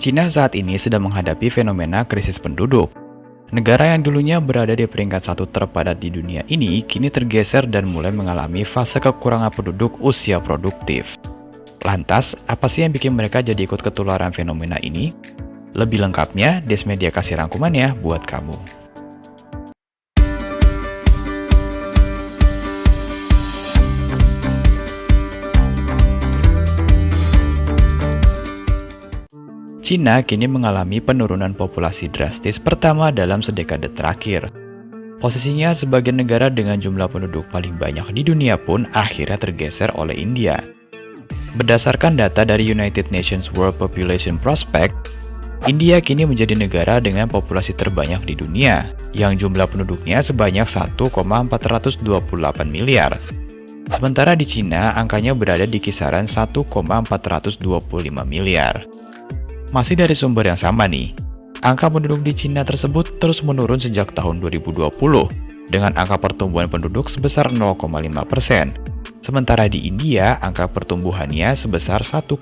Cina saat ini sedang menghadapi fenomena krisis penduduk. Negara yang dulunya berada di peringkat satu terpadat di dunia ini kini tergeser dan mulai mengalami fase kekurangan penduduk usia produktif. Lantas, apa sih yang bikin mereka jadi ikut ketularan fenomena ini? Lebih lengkapnya, Desmedia kasih rangkumannya buat kamu. Cina kini mengalami penurunan populasi drastis pertama dalam sedekade terakhir. Posisinya sebagai negara dengan jumlah penduduk paling banyak di dunia pun akhirnya tergeser oleh India. Berdasarkan data dari United Nations World Population Prospect, India kini menjadi negara dengan populasi terbanyak di dunia, yang jumlah penduduknya sebanyak 1,428 miliar. Sementara di Cina, angkanya berada di kisaran 1,425 miliar. Masih dari sumber yang sama nih, angka penduduk di Cina tersebut terus menurun sejak tahun 2020 dengan angka pertumbuhan penduduk sebesar 0,5%. Sementara di India, angka pertumbuhannya sebesar 1,3%.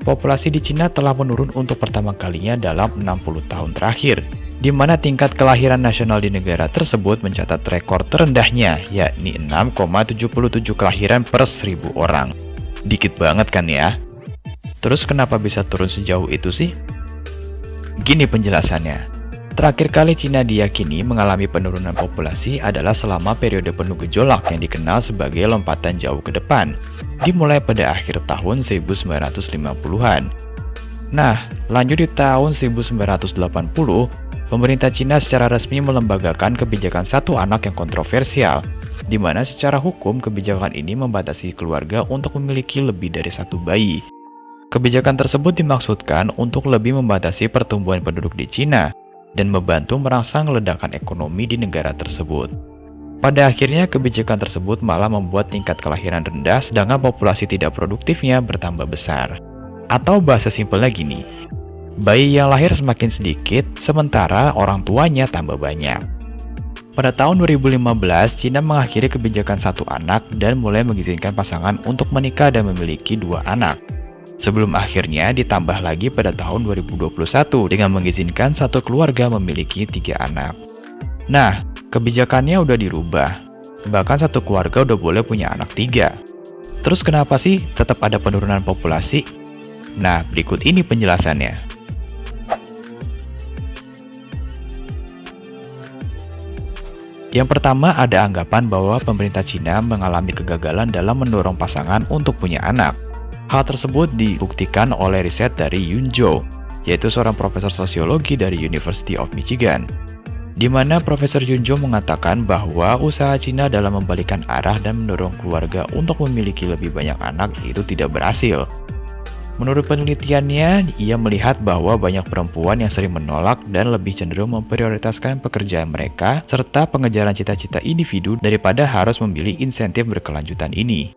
Populasi di Cina telah menurun untuk pertama kalinya dalam 60 tahun terakhir, di mana tingkat kelahiran nasional di negara tersebut mencatat rekor terendahnya, yakni 6,77 kelahiran per 1000 orang. Dikit banget kan ya? Terus kenapa bisa turun sejauh itu sih? Gini penjelasannya. Terakhir kali Cina diyakini mengalami penurunan populasi adalah selama periode penuh gejolak yang dikenal sebagai lompatan jauh ke depan, dimulai pada akhir tahun 1950-an. Nah, lanjut di tahun 1980, pemerintah Cina secara resmi melembagakan kebijakan satu anak yang kontroversial, di mana secara hukum kebijakan ini membatasi keluarga untuk memiliki lebih dari satu bayi. Kebijakan tersebut dimaksudkan untuk lebih membatasi pertumbuhan penduduk di Cina dan membantu merangsang ledakan ekonomi di negara tersebut. Pada akhirnya, kebijakan tersebut malah membuat tingkat kelahiran rendah sedangkan populasi tidak produktifnya bertambah besar. Atau bahasa simpel lagi nih, bayi yang lahir semakin sedikit sementara orang tuanya tambah banyak. Pada tahun 2015, Cina mengakhiri kebijakan satu anak dan mulai mengizinkan pasangan untuk menikah dan memiliki 2 anak. Sebelum akhirnya ditambah lagi pada tahun 2021 dengan mengizinkan satu keluarga memiliki 3 anak. Nah, kebijakannya udah dirubah. Bahkan satu keluarga udah boleh punya anak 3. Terus kenapa sih tetap ada penurunan populasi? Nah, berikut ini penjelasannya. Yang pertama, ada anggapan bahwa pemerintah Cina mengalami kegagalan dalam mendorong pasangan untuk punya anak. Hal tersebut dibuktikan oleh riset dari Yun Zhou, yaitu seorang profesor sosiologi dari University of Michigan, di mana Profesor Yun Zhou mengatakan bahwa usaha Cina dalam membalikkan arah dan mendorong keluarga untuk memiliki lebih banyak anak itu tidak berhasil. Menurut penelitiannya, ia melihat bahwa banyak perempuan yang sering menolak dan lebih cenderung memprioritaskan pekerjaan mereka serta pengejaran cita-cita individu daripada harus memilih insentif berkelanjutan ini.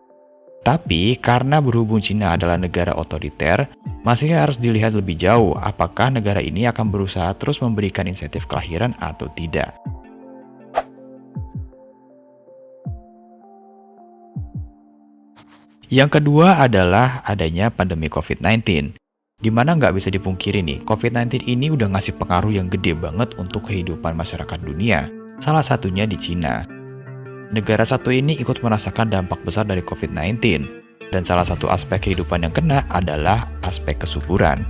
Tapi, karena berhubung Cina adalah negara otoriter, masih harus dilihat lebih jauh apakah negara ini akan berusaha terus memberikan insentif kelahiran atau tidak. Yang kedua adalah adanya pandemi COVID-19, di mana nggak bisa dipungkiri nih, COVID-19 ini udah ngasih pengaruh yang gede banget untuk kehidupan masyarakat dunia, salah satunya di Cina. Negara satu ini ikut merasakan dampak besar dari COVID-19, dan salah satu aspek kehidupan yang kena adalah aspek kesuburan.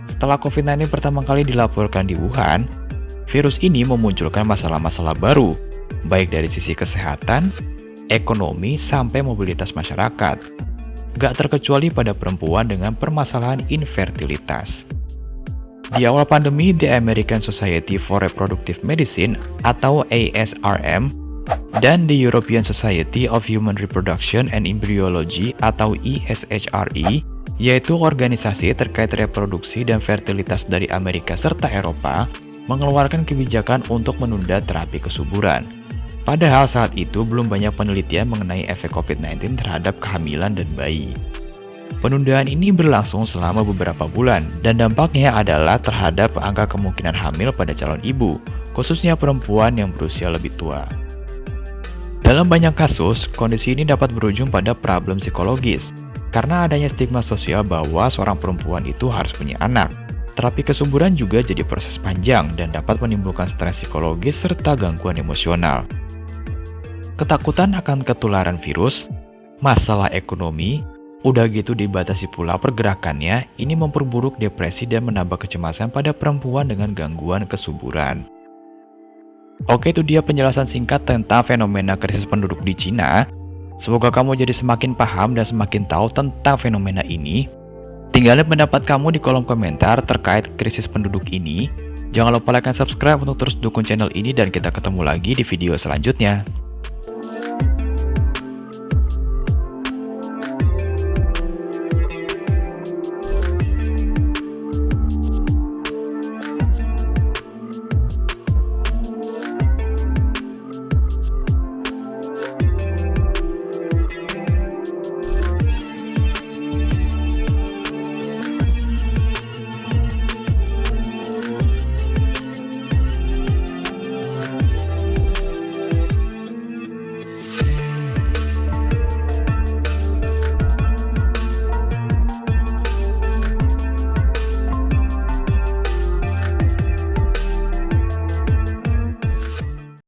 Setelah COVID-19 pertama kali dilaporkan di Wuhan, virus ini memunculkan masalah-masalah baru, baik dari sisi kesehatan, ekonomi, sampai mobilitas masyarakat. Gak terkecuali pada perempuan dengan permasalahan infertilitas. Di awal pandemi, The American Society for Reproductive Medicine atau ASRM dan the European Society of Human Reproduction and Embryology atau ESHRE, yaitu organisasi terkait reproduksi dan fertilitas dari Amerika serta Eropa, mengeluarkan kebijakan untuk menunda terapi kesuburan. Padahal saat itu belum banyak penelitian mengenai efek COVID-19 terhadap kehamilan dan bayi. Penundaan ini berlangsung selama beberapa bulan, dan dampaknya adalah terhadap angka kemungkinan hamil pada calon ibu, khususnya perempuan yang berusia lebih tua. Dalam banyak kasus, kondisi ini dapat berujung pada problem psikologis, Karena adanya stigma sosial bahwa seorang perempuan itu harus punya anak. Terapi kesuburan juga jadi proses panjang dan dapat menimbulkan stres psikologis serta gangguan emosional. Ketakutan akan ketularan virus, masalah ekonomi, udah gitu dibatasi pula pergerakannya, ini memperburuk depresi dan menambah kecemasan pada perempuan dengan gangguan kesuburan. Oke, itu dia penjelasan singkat tentang fenomena krisis penduduk di Cina. Semoga kamu jadi semakin paham dan semakin tahu tentang fenomena ini. Tinggalin pendapat kamu di kolom komentar terkait krisis penduduk ini. Jangan lupa like dan subscribe untuk terus dukung channel ini dan kita ketemu lagi di video selanjutnya.